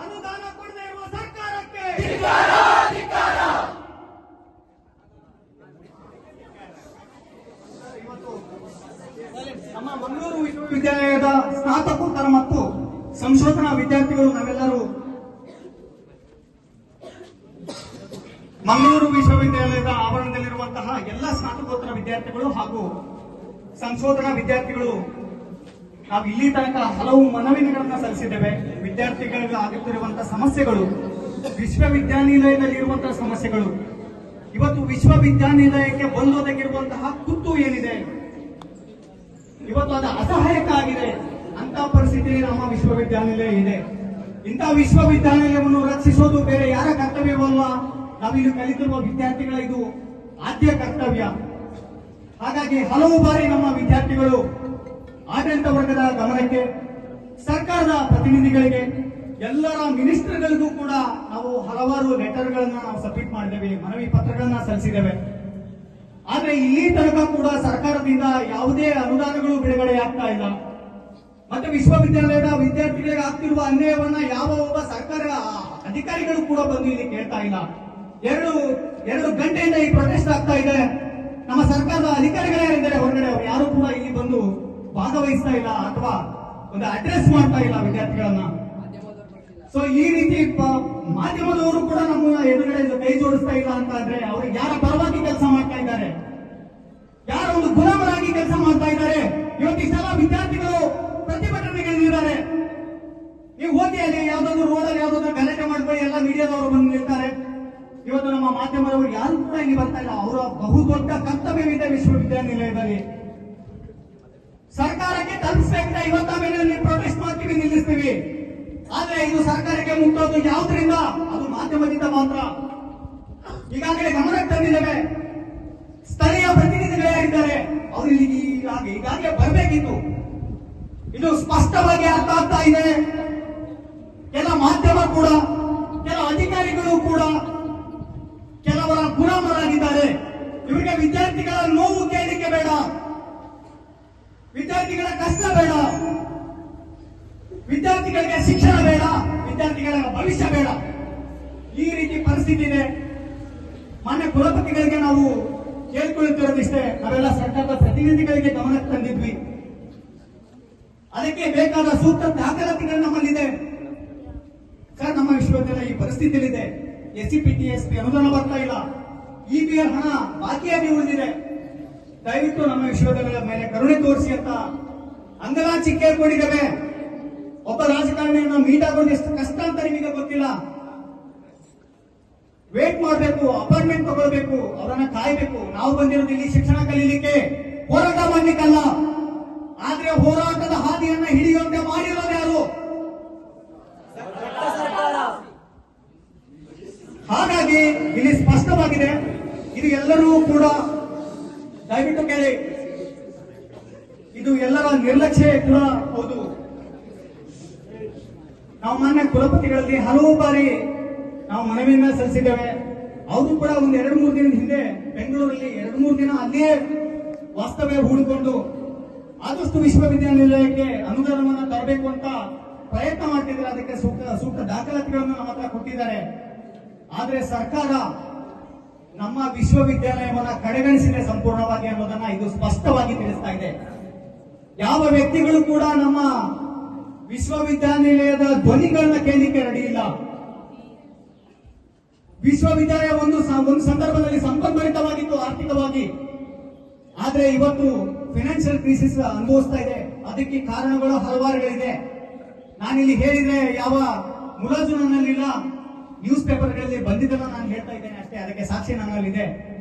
ಅನುದಾನ ಕೊಡದೇ ಇರುವ ಸರ್ಕಾರಕ್ಕೆ ನಮ್ಮ ಮಂಗಳೂರು ವಿಶ್ವವಿದ್ಯಾಲಯದ ಸ್ನಾತಕೋತ್ತರ ಮತ್ತು ಸಂಶೋಧನಾ ವಿದ್ಯಾರ್ಥಿಗಳು ನಾವೆಲ್ಲರೂ ಮಂಗಳೂರು ವಿಶ್ವವಿದ್ಯಾಲಯದ ಆವರಣದಲ್ಲಿರುವಂತಹ ಎಲ್ಲ ಸ್ನಾತಕೋತ್ತರ ವಿದ್ಯಾರ್ಥಿಗಳು ಹಾಗೂ ಸಂಶೋಧನಾ ವಿದ್ಯಾರ್ಥಿಗಳು ನಾವು ಇಲ್ಲಿ ತನಕ ಹಲವು ಮನವಿಗಳನ್ನು ಸಲ್ಲಿಸಿದ್ದೇವೆ. ವಿದ್ಯಾರ್ಥಿಗಳಿಗೆ ಆಗುತ್ತಿರುವಂತಹ ಸಮಸ್ಯೆಗಳು, ವಿಶ್ವವಿದ್ಯಾನಿಲಯದಲ್ಲಿರುವಂತಹ ಸಮಸ್ಯೆಗಳು, ಇವತ್ತು ವಿಶ್ವವಿದ್ಯಾನಿಲಯಕ್ಕೆ ಬಂದೊದಗಿರುವಂತಹ ಕುತ್ತು ಏನಿದೆ, ಇವತ್ತು ಅದು ಅಸಹಾಯಕ ಆಗಿದೆ. ಅಂತ ಪರಿಸ್ಥಿತಿಯಲ್ಲಿ ನಮ್ಮ ವಿಶ್ವವಿದ್ಯಾನಿಲಯ ಇದೆ. ಇಂತಹ ವಿಶ್ವವಿದ್ಯಾನಿಲಯವನ್ನು ರಕ್ಷಿಸೋದು ಬೇರೆ ಯಾರ ಕರ್ತವ್ಯವಲ್ಲ, ನಾವಿಲ್ಲಿ ಕಲಿತಿರುವ ವಿದ್ಯಾರ್ಥಿಗಳ ಇದು ಆದ್ಯ ಕರ್ತವ್ಯ. ಹಾಗಾಗಿ ಹಲವು ಬಾರಿ ನಮ್ಮ ವಿದ್ಯಾರ್ಥಿಗಳು ಆಡಳಿತ ವರ್ಗದ ಗಮನಕ್ಕೆ, ಸರ್ಕಾರದ ಪ್ರತಿನಿಧಿಗಳಿಗೆ, ಎಲ್ಲರ ಮಿನಿಸ್ಟರ್ಗಳಿಗೂ ಕೂಡ ನಾವು ಹಲವಾರು ಲೆಟರ್ಗಳನ್ನ ನಾವು ಸಬ್ಮಿಟ್ ಮಾಡಿದ್ದೇವೆ, ಮನವಿ ಪತ್ರಗಳನ್ನ ಸಲ್ಲಿಸಿದ್ದೇವೆ. ಆದ್ರೆ ಇಲ್ಲಿ ತನಕ ಕೂಡ ಸರ್ಕಾರದಿಂದ ಯಾವುದೇ ಅನುದಾನಗಳು ಬಿಡುಗಡೆ ಆಗ್ತಾ ಇಲ್ಲ. ಮತ್ತೆ ವಿಶ್ವವಿದ್ಯಾಲಯದ ವಿದ್ಯಾರ್ಥಿಗಳಿಗೆ ಆಗ್ತಿರುವ ಅನ್ಯಾಯವನ್ನ ಯಾವ ಒಬ್ಬ ಸರ್ಕಾರ ಅಧಿಕಾರಿಗಳು ಕೂಡ ಬಂದು ಇಲ್ಲಿ ಕೇಳ್ತಾ ಇಲ್ಲ. ಎರಡು ಗಂಟೆಯಿಂದ ಈ ಪ್ರೊಟೆಸ್ಟ್ ಆಗ್ತಾ ಇದೆ. ನಮ್ಮ ಸರ್ಕಾರದ ಅಧಿಕಾರಿಗಳೇ ಇದ್ದಾರೆ ಹೊರಗಡೆ, ಅವರು ಯಾರು ಕೂಡ ಇಲ್ಲಿ ಬಂದು ಭಾಗವಹಿಸ್ತಾ ಇಲ್ಲ ಅಥವಾ ಒಂದು ಅಡ್ರೆಸ್ ಮಾಡ್ತಾ ಇಲ್ಲ ವಿದ್ಯಾರ್ಥಿಗಳನ್ನ. ಸೊ ಈ ರೀತಿ ಮಾಧ್ಯಮದವರು ಕೂಡ ನಮ್ಮ ಎದುರುಗಡೆ ಕೈ ಜೋಡಿಸ್ತಾ ಇಲ್ಲ ಅಂತ ಅಂದ್ರೆ ಅವ್ರಿಗೆ ಯಾರ ಪರವಾಗಿ ಕೆಲಸ ಮಾಡ್ತಾ ಇದ್ದಾರೆ, ಯಾರ ಒಂದು ಗುಲಾಮರಾಗಿ ಕೆಲಸ ಮಾಡ್ತಾ ಇದ್ದಾರೆ. ಇವತ್ತು ಇಷ್ಟೆಲ್ಲ ವಿದ್ಯಾರ್ಥಿಗಳು ಪ್ರತಿಭಟನೆಗಳಿದ್ದಾರೆ. ನೀವು ಹೋಗಿ ಅಲ್ಲಿ ಯಾವ್ದಾದ್ರು ರೋಡಲ್ಲಿ ಯಾವ್ದಾದ್ರು ಗಲಾಟೆ ಮಾಡ್ಕೊಳ್ಳಿ, ಎಲ್ಲ ಮೀಡಿಯಾದವರು ಬಂದು ನಿಲ್ತಾರೆ. ಇವತ್ತು ನಮ್ಮ ಮಾಧ್ಯಮದವರು ಯಾರು ಕೂಡ ಇಲ್ಲಿ ಬರ್ತಾ ಇಲ್ಲ. ಅವರ ಬಹುದೊಡ್ಡ ಕರ್ತವ್ಯವಿದೆ ವಿಶ್ವವಿದ್ಯಾನಿಲಯದಲ್ಲಿ. ಸರ್ಕಾರಕ್ಕೆ ತಲುಪಿಸಬೇಕಿದೆ. ಇವತ್ತ ಮೇಲೆ ಪ್ರೊಟೆಸ್ಟ್ ಮಾಡ್ತೀವಿ, ನಿಲ್ಲಿಸ್ತೀವಿ. ಆದ್ರೆ ಇದು ಸರ್ಕಾರಕ್ಕೆ ಮುಟ್ಟೋದು ಯಾವುದರಿಂದ? ಅದು ಮಾಧ್ಯಮದಿಂದ ಮಾತ್ರ. ಈಗಾಗಲೇ ಗಮನಕ್ಕೆ ತಂದಿದ್ದೇವೆ. ಸ್ಥಳೀಯ ಪ್ರತಿನಿಧಿಗಳೇ ಇದ್ದಾರೆ, ಅವರು ಇಲ್ಲಿ ಈಗಾಗಲೇ ಬರಬೇಕಿತ್ತು. ಇದು ಸ್ಪಷ್ಟವಾಗಿ ಅರ್ಥ ಆಗ್ತಾ ಇದೆ. ಕೆಲ ಮಾಧ್ಯಮ ಕೂಡ, ಕೆಲ ಅಧಿಕಾರಿಗಳು ಕೂಡ ಕೆಲವರ ಗುಲಾಮರಾಗಿದ್ದಾರೆ. ಇವರಿಗೆ ವಿದ್ಯಾರ್ಥಿಗಳ ನೋವು ಕೇಳಲಿಕ್ಕೆ ಬೇಡ, ವಿದ್ಯಾರ್ಥಿಗಳ ಕಷ್ಟ ಬೇಡ, ವಿದ್ಯಾರ್ಥಿಗಳಿಗೆ ಶಿಕ್ಷಣ ಬೇಡ, ವಿದ್ಯಾರ್ಥಿಗಳ ಭವಿಷ್ಯ ಬೇಡ. ಈ ರೀತಿ ಪರಿಸ್ಥಿತಿ ಇದೆ. ಮಾನ್ಯ ಕುಲಪತಿಗಳಿಗೆ ನಾವು ಕೇಳ್ಕೊಳ್ಳುತ್ತಿರೋದಿಷ್ಟೇ, ನಾವೆಲ್ಲ ಸರ್ಕಾರದ ಪ್ರತಿನಿಧಿಗಳಿಗೆ ಗಮನಕ್ಕೆ ತಂದಿದ್ವಿ. ಅದಕ್ಕೆ ಬೇಕಾದ ಸೂಕ್ತ ದಾಖಲಾತಿಗಳು ನಮ್ಮಲ್ಲಿದೆ. ಸರ್, ನಮ್ಮ ವಿಶ್ವವಿದ್ಯಾಲಯ ಈ ಪರಿಸ್ಥಿತಿಯಲ್ಲಿದೆ. SCPTSP ಅನುದಾನ ಬರ್ತಾ ಇಲ್ಲ, EBR ಹಣ ಬಾಕಿಯಾಗಿ ಉಳಿದಿದೆ. ದಯವಿಟ್ಟು ನಮ್ಮ ವಿಶ್ವವಿದ್ಯಾಲಯದ ಮೇಲೆ ಕರುಣೆ ತೋರಿಸಿ ಅಂತ ಅಂಗಲಾಚಿ ಕೇಳ್ಕೊಂಡಿದ್ದೇವೆ. ಒಬ್ಬ ರಾಜಕಾರಣಿಯನ್ನ ಮೀಟ್ ಆಗೋದು ಎಷ್ಟು ಕಷ್ಟ ಅಂತ ನಿಮಗೆ ಗೊತ್ತಿಲ್ಲ. ವೇಟ್ ಮಾಡಬೇಕು, ಅಪಾಯಿಂಟ್ಮೆಂಟ್ ತಗೊಳ್ಬೇಕು, ಅವರನ್ನ ಕಾಯಬೇಕು. ನಾವು ಬಂದಿರೋದು ಇಲ್ಲಿ ಶಿಕ್ಷಣ ಕಲೀಲಿಕ್ಕೆ, ಹೋರಾಟ ಮಾಡ್ಲಿಕ್ಕಲ್ಲ. ಆದ್ರೆ ಹೋರಾಟದ ಹಾದಿಯನ್ನ ಹಿಡಿಯುವಂತೆ ಮಾಡಿರೋದು ಯಾರು? ಹಾಗಾಗಿ ಇಲ್ಲಿ ಸ್ಪಷ್ಟವಾಗಿದೆ. ಇದು ಎಲ್ಲರೂ ಕೂಡ ದಯವಿಟ್ಟು ಕೇಳಿ, ಇದು ಎಲ್ಲರ ನಿರ್ಲಕ್ಷ್ಯ ಕೂಡ ಹೌದು. ನಾವು ಮಾನ್ಯ ಕುಲಪತಿಗಳಲ್ಲಿ ಹಲವು ಬಾರಿ ನಾವು ಮನವಿಯನ್ನ ಸಲ್ಲಿಸಿದ್ದೇವೆ. ಅವರು ಕೂಡ ಒಂದು 2-3 ದಿನದ ಹಿಂದೆ ಬೆಂಗಳೂರಲ್ಲಿ 2-3 ದಿನ ಅಲ್ಲಿಯೇ ವಾಸ್ತವ್ಯ ಹೂಡಿಕೊಂಡು ಆದಷ್ಟು ವಿಶ್ವವಿದ್ಯಾನಿಲಯಕ್ಕೆ ಅನುದಾನವನ್ನು ತರಬೇಕು ಅಂತ ಪ್ರಯತ್ನ ಮಾಡ್ತಿದ್ದಾರೆ. ಅದಕ್ಕೆ ಸೂಕ್ತ ದಾಖಲಾತಿಗಳನ್ನು ನಮ್ಮ ಹತ್ರ ಕೊಟ್ಟಿದ್ದಾರೆ. ಆದ್ರೆ ಸರ್ಕಾರ ನಮ್ಮ ವಿಶ್ವವಿದ್ಯಾಲಯವನ್ನ ಕಡೆಗಣಿಸಿದೆ ಸಂಪೂರ್ಣವಾಗಿ ಅನ್ನೋದನ್ನ ಇದು ಸ್ಪಷ್ಟವಾಗಿ ತಿಳಿಸ್ತಾ ಇದೆ. ಯಾವ ವ್ಯಕ್ತಿಗಳು ಕೂಡ ನಮ್ಮ ವಿಶ್ವವಿದ್ಯಾನಿಲಯದ ಧ್ವನಿಗಳನ್ನ ಕೇಳಲಿಕ್ಕೆ ರೆಡಿ ಇಲ್ಲ. ವಿಶ್ವವಿದ್ಯಾಲಯ ಒಂದು ಸಂದರ್ಭದಲ್ಲಿ ಸಂಪದ್ಭರಿತವಾಗಿತ್ತು ಆರ್ಥಿಕವಾಗಿ, ಆದ್ರೆ ಇವತ್ತು ಫೈನಾನ್ಷಿಯಲ್ ಕ್ರೈಸಿಸ್ ಅನುಭವಿಸ್ತಾ ಇದೆ. ಅದಕ್ಕೆ ಕಾರಣಗಳು ಹಲವಾರುಗಳಿದೆ. ನಾನಿಲ್ಲಿ ಹೇಳಿದ್ರೆ ಯಾವ ಮುಲಾಜು ನನ್ನಲ್ಲಿಲ್ಲ, ನ್ಯೂಸ್ ಪೇಪರ್ಗಳಲ್ಲಿ ಬಂದಿದ್ದನ್ನು ನಾನು ಹೇಳ್ತಾ ಇದ್ದೇನೆ ಅಷ್ಟೇ. ಅದಕ್ಕೆ ಸಾಕ್ಷಿ ನನ್ನಲ್ಲಿದೆ.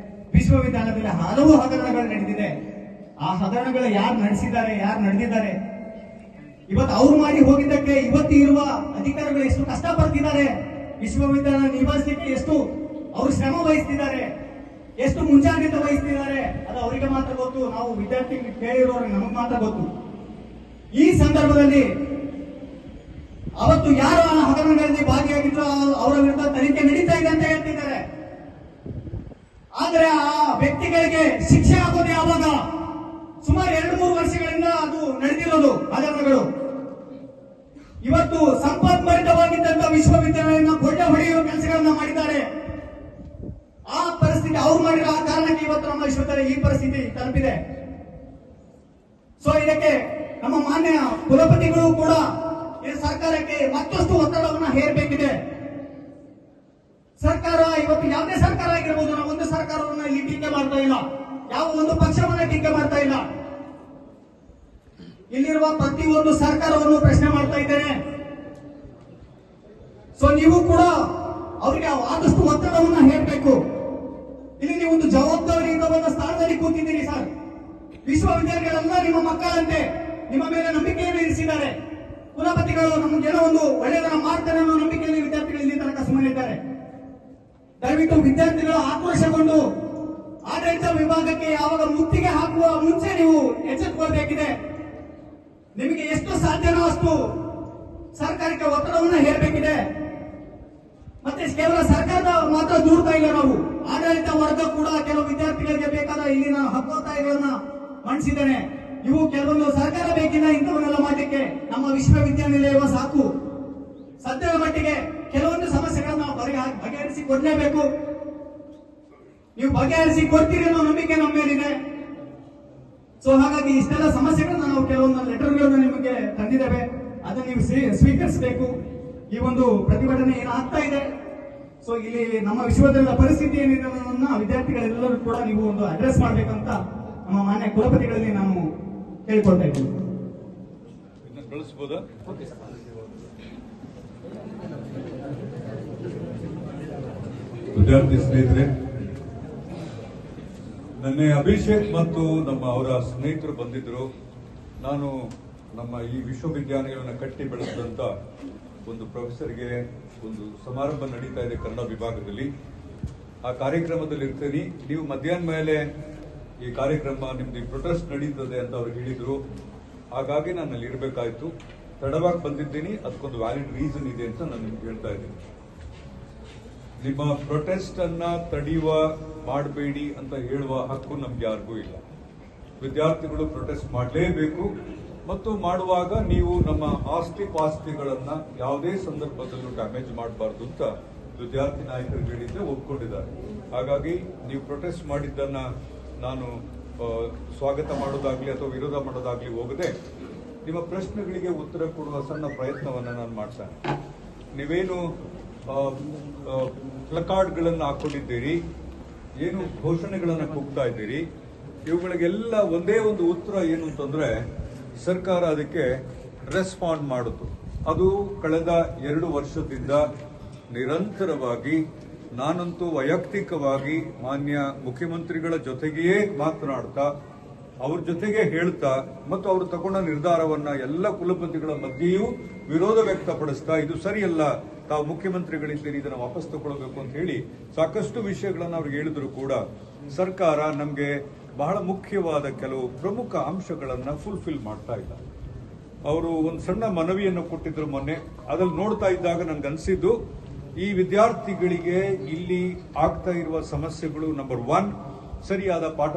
ವಿಶ್ವವಿದ್ಯಾಲಯದಲ್ಲಿ ಹಲವು ಹಗರಣಗಳು ನಡೆದಿದೆ. ಆ ಹಗರಣಗಳು ಯಾರು ನಡೆಸಿದ್ದಾರೆ, ಯಾರು ನಡೆದಿದ್ದಾರೆ, ಇವತ್ತು ಅವ್ರು ಮಾಡಿ ಹೋಗಿದ್ದಕ್ಕೆ ಇವತ್ತು ಇರುವ ಅಧಿಕಾರಿಗಳು ಎಷ್ಟು ಕಷ್ಟಪಡ್ತಿದ್ದಾರೆ, ವಿಶ್ವವಿದ್ಯಾಲಯ ನಿಭಾಯಿಸಲಿಕ್ಕೆ ಎಷ್ಟು ಅವರು ಶ್ರಮ ವಹಿಸ್ತಿದ್ದಾರೆ, ಎಷ್ಟು ಮುಂಜಾಗ್ರತೆ ವಹಿಸ್ತಿದ್ದಾರೆ, ಅದು ಅವರಿಗೆ ಮಾತ್ರ ಗೊತ್ತು. ನಾವು ವಿದ್ಯಾರ್ಥಿ ಕೇಳಿರೋರಿಗೆ ನಮಗೆ ಮಾತ್ರ ಗೊತ್ತು. ಈ ಸಂದರ್ಭದಲ್ಲಿ ಅವತ್ತು ಯಾರು ಆ ಹಗರಣಗಳಲ್ಲಿ ಭಾಗಿಯಾಗಿದ್ರು ಅವರ ವಿರುದ್ಧ ತನಿಖೆ ನಡೀತಾ ಇದೆ ಅಂತ ಹೇಳ್ತಿದ್ದಾರೆ. ಆದ್ರೆ ಆ ವ್ಯಕ್ತಿಗಳಿಗೆ ಶಿಕ್ಷೆ ಆಗೋದು ಯಾವಾಗ? ಸುಮಾರು 2-3 ವರ್ಷಗಳಿಂದ ಅದು ನಡೆದಿರೋದು ಹಗರಣಗಳು. ಇವತ್ತು ಸಂಪನ್ಭರಿತವಾಗಿದ್ದಂತ ವಿಶ್ವವಿದ್ಯಾಲಯನ ಕೊಳ್ಳೆ ಹೊಡೆಯುವ ಕೆಲಸಗಳನ್ನ ಮಾಡಿದ್ದಾರೆ. ಆ ಪರಿಸ್ಥಿತಿ ಅವ್ರು ಮಾಡಿರೋ ಆ ಕಾರಣಕ್ಕೆ ಇವತ್ತು ನಮ್ಮ ವಿಶ್ವವಿದ್ಯಾಲಯ ಈ ಪರಿಸ್ಥಿತಿ ತಲುಪಿದೆ. ಸೊ ಇದಕ್ಕೆ ನಮ್ಮ ಮಾನ್ಯ ಕುಲಪತಿಗಳು ಕೂಡ ಈ ಸರ್ಕಾರಕ್ಕೆ ಮತ್ತಷ್ಟು ಒತ್ತಡವನ್ನ ಹೇರಬೇಕಿದೆ. ಸರ್ಕಾರ ಇವತ್ತು ಯಾವುದೇ ಸರ್ಕಾರ ಆಗಿರ್ಬೋದು, ನಾವು ಒಂದು ಸರ್ಕಾರವನ್ನ ಇಲ್ಲಿ ಟೀಕೆ ಮಾಡ್ತಾ ಇಲ್ಲ, ಯಾವ ಒಂದು ಪಕ್ಷವನ್ನ ಟೀಕೆ ಮಾಡ್ತಾ ಇಲ್ಲ. ಇಲ್ಲಿರುವ ಪ್ರತಿಯೊಂದು ಸರ್ಕಾರವನ್ನು ಪ್ರಶ್ನೆ ಮಾಡ್ತಾ ಇದ್ದೇನೆ. ಸೊ ನೀವು ಕೂಡ ಅವರಿಗೆ ಆದಷ್ಟು ಒತ್ತಡವನ್ನ ಹೇರಬೇಕು. ಇಲ್ಲಿ ನೀವು ಒಂದು ಜವಾಬ್ದಾರಿಯಿಂದ ಒಂದು ಸ್ಥಾನದಲ್ಲಿ ಕೂತಿದ್ದೀರಿ ಸರ್. ವಿಶ್ವವಿದ್ಯಾಲಯಗಳೆಲ್ಲ ನಿಮ್ಮ ಮಕ್ಕಳಂತೆ ನಿಮ್ಮ ಮೇಲೆ ನಂಬಿಕೆಯನ್ನು ಇರಿಸಿದ್ದಾರೆ. ಕುಲಪತಿಗಳು ನಮಗೇನೋ ಒಂದು ಒಳ್ಳೆಯದನ್ನ ಮಾಡ್ತಾರೆ ಅನ್ನೋ ನಂಬಿಕೆಯಲ್ಲಿ ವಿದ್ಯಾರ್ಥಿಗಳು ಇಲ್ಲಿ ತನಕ ಸುಮ್ಮನಿದ್ದಾರೆ. ದಯವಿಟ್ಟು ವಿದ್ಯಾರ್ಥಿಗಳು ಆಕ್ರೋಶಗೊಂಡು ಆಡಳಿತ ವಿಭಾಗಕ್ಕೆ ಯಾವಾಗ ಮುತ್ತಿಗೆ ಹಾಕುವ ಮುಂಚೆ ನೀವು ಎಚ್ಚೆತ್ತುಕೊಳ್ಬೇಕಿದೆ. ನಿಮಗೆ ಎಷ್ಟು ಸಾಧ್ಯನೋ ಅಷ್ಟು ಸರ್ಕಾರಕ್ಕೆ ಒತ್ತಡವನ್ನು ಹೇರಬೇಕಿದೆ. ಮತ್ತೆ ಕೇವಲ ಸರ್ಕಾರದ ಮಾತ್ರ ದೂರ್ತಾ ಇಲ್ಲ, ನಾವು ಆಡಳಿತ ವರ್ಗ ಕೂಡ ಕೆಲವು ವಿದ್ಯಾರ್ಥಿಗಳಿಗೆ ಬೇಕಾದ ಇಲ್ಲಿನ ಹಕ್ಕೊತ್ತಾಯಗಳನ್ನ ಮಂಡಿಸಿದ್ದೇನೆ. ಇವು ಕೆಲವೊಂದು ಸರ್ಕಾರ ಬೇಕಿಲ್ಲ ಇಂಥವನ್ನೆಲ್ಲ ಮಾಡಲಿಕ್ಕೆ, ನಮ್ಮ ವಿಶ್ವವಿದ್ಯಾನಿಲಯ ಸಾಕು. ಸದ್ಯದ ಮಟ್ಟಿಗೆ ಕೆಲವೊಂದು ಸಮಸ್ಯೆಗಳನ್ನ ಬಗೆಹರಿಸಿ ಕೊಡಲೇಬೇಕು. ನೀವು ಬಗೆಹರಿಸಿ ಕೊಡ್ತೀರಿ ಅನ್ನೋ ನಂಬಿಕೆ ನಮ್ಮ ಮೇಲಿದೆ. ಸೊ ಹಾಗಾಗಿ ಇಷ್ಟೆಲ್ಲ ಸಮಸ್ಯೆಗಳನ್ನ ನಾವು ಕೆಲವೊಂದು ಲೆಟರ್ಗಳನ್ನ ನಿಮಗೆ ತಂದಿದ್ದೇವೆ, ಅದನ್ನ ನೀವು ಸ್ವೀಕರಿಸಬೇಕು. ಈ ಒಂದು ಪ್ರತಿಭಟನೆ ಏನಾಗ್ತಾ ಇದೆ, ಸೊ ಇಲ್ಲಿ ನಮ್ಮ ವಿಶ್ವವಿದ್ಯಾಲಯದ ಪರಿಸ್ಥಿತಿ ಏನಿದೆ ಅನ್ನೋದನ್ನ ವಿದ್ಯಾರ್ಥಿಗಳೆಲ್ಲರೂ ಕೂಡ ನೀವು ಒಂದು ಅಡ್ರೆಸ್ ಮಾಡ್ಬೇಕಂತ ನಮ್ಮ ಮಾನ್ಯ ಕುಲಪತಿಗಳಲ್ಲಿ ನಾನು ಕೇಳಿಕೊಳ್ತಾ ಇದ್ದೀನಿ. ವಿದ್ಯಾರ್ಥಿ ಸ್ನೇಹಿತರೆ, ನನ್ನ ಅಭಿಷೇಕ್ ಮತ್ತು ಅವರ ಸ್ನೇಹಿತರು ಬಂದಿದ್ರು. ನಾನು ನಮ್ಮ ಈ ವಿಶ್ವವಿದ್ಯಾಲಯವನ್ನು ಕಟ್ಟಿ ಬೆಳೆಸಿದಂತ ಒಂದು ಪ್ರೊಫೆಸರ್ಗೆ ಒಂದು ಸಮಾರಂಭ ನಡೀತಾ ಇದೆ ಕನ್ನಡ ವಿಭಾಗದಲ್ಲಿ. ಆ ಕಾರ್ಯಕ್ರಮದಲ್ಲಿ ಇರ್ತೀನಿ. ನೀವು ಮಧ್ಯಾಹ್ನ ಮೇಲೆ ಈ ಕಾರ್ಯಕ್ರಮ ನಿಮ್ದು ಪ್ರೊಟೆಸ್ಟ್ ನಡೀತದೆ ಅಂತ ಅವ್ರು ಹೇಳಿದ್ರು. ಹಾಗಾಗಿ ನಾನು ಅಲ್ಲಿ ಇರಬೇಕಾಯ್ತು. ತಡವಾಗಿ ಬಂದಿದ್ದೀನಿ, ಅದಕ್ಕೊಂದು ವ್ಯಾಲಿಡ್ ರೀಸನ್ ಇದೆ ಅಂತ ನಾನು ನಿಮ್ಗೆ ಹೇಳ್ತಾ ಇದ್ದೀನಿ. ನಿಮ್ಮ ಪ್ರೊಟೆಸ್ಟ್ ಅನ್ನ ತಡೆಯುವ ಮಾಡಬೇಡಿ ಅಂತ ಹೇಳುವ ಹಕ್ಕು ನಮ್ಗೆ ಯಾರಿಗೂ ಇಲ್ಲ. ವಿದ್ಯಾರ್ಥಿಗಳು ಪ್ರೊಟೆಸ್ಟ್ ಮಾಡಲೇಬೇಕು ಮತ್ತು ಮಾಡುವಾಗ ನೀವು ನಮ್ಮ ಆಸ್ತಿ ಪಾಸ್ತಿಗಳನ್ನ ಯಾವುದೇ ಸಂದರ್ಭದಲ್ಲೂ ಡ್ಯಾಮೇಜ್ ಮಾಡಬಾರ್ದು ಅಂತ ವಿದ್ಯಾರ್ಥಿ ನಾಯಕರು ಹೇಳಿದ್ರೆ ಒಪ್ಕೊಂಡಿದ್ದಾರೆ. ಹಾಗಾಗಿ ನೀವು ಪ್ರೊಟೆಸ್ಟ್ ಮಾಡಿದ್ದನ್ನ ನಾನು ಸ್ವಾಗತ ಮಾಡೋದಾಗ್ಲಿ ಅಥವಾ ವಿರೋಧ ಮಾಡೋದಾಗ್ಲಿ ಹೋಗದೆ ನಿಮ್ಮ ಪ್ರಶ್ನೆಗಳಿಗೆ ಉತ್ತರ ಕೊಡುವ ಸಣ್ಣ ಪ್ರಯತ್ನವನ್ನ ನಾನು ಮಾಡ್ತೇನೆ. ನೀವೇನು ಪ್ಲಕಾರ್ಡ್ಗಳನ್ನು ಹಾಕೊಂಡಿದ್ದೀರಿ, ಏನು ಘೋಷಣೆಗಳನ್ನು ಕೂಗ್ತಾ ಇದ್ದೀರಿ, ಇವುಗಳಿಗೆಲ್ಲ ಒಂದೇ ಒಂದು ಉತ್ತರ ಏನು ಅಂತಂದ್ರೆ ಸರ್ಕಾರ ಅದಕ್ಕೆ ರೆಸ್ಪಾಂಡ್ ಮಾಡುದು. ಅದು ಕಳೆದ 2 ವರ್ಷದಿಂದ ನಿರಂತರವಾಗಿ ನಾನಂತೂ ವೈಯಕ್ತಿಕವಾಗಿ ಮಾನ್ಯ ಮುಖ್ಯಮಂತ್ರಿಗಳ ಜೊತೆಗೆಯೇ ಮಾತನಾಡ್ತಾ, ಅವ್ರ ಜೊತೆಗೆ ಹೇಳ್ತಾ ಮತ್ತು ಅವರು ತಗೊಂಡ ನಿರ್ಧಾರವನ್ನ ಎಲ್ಲ ಕುಲಪತಿಗಳ ಮಧ್ಯೆಯೂ ವಿರೋಧ ವ್ಯಕ್ತಪಡಿಸ್ತಾ, ಇದು ಸರಿಯಲ್ಲ, ತಾವು ಮುಖ್ಯಮಂತ್ರಿಗಳಿದ್ದೀರಿ, ಇದನ್ನು ವಾಪಸ್ ತಗೊಳ್ಬೇಕು ಅಂತ ಹೇಳಿ ಸಾಕಷ್ಟು ವಿಷಯಗಳನ್ನ ಅವ್ರಿಗೆ ಹೇಳಿದ್ರು ಕೂಡ ಸರ್ಕಾರ ನಮಗೆ ಬಹಳ ಮುಖ್ಯವಾದ ಕೆಲವು ಪ್ರಮುಖ ಅಂಶಗಳನ್ನ ಫುಲ್ಫಿಲ್ ಮಾಡ್ತಾ ಇಲ್ಲ. ಅವರು ಒಂದು ಸಣ್ಣ ಮನವಿಯನ್ನು ಕೊಟ್ಟಿದ್ರು ಮೊನ್ನೆ. ಅದ್ರಲ್ಲಿ ನೋಡ್ತಾ ಇದ್ದಾಗ ನನ್ಗನ್ಸಿದ್ದು, ಈ ವಿದ್ಯಾರ್ಥಿಗಳಿಗೆ ಇಲ್ಲಿ ಆಗ್ತಾ ಇರುವ ಸಮಸ್ಯೆಗಳು ನಂಬರ್ 1 ಸರಿಯಾದ ಪಾಠ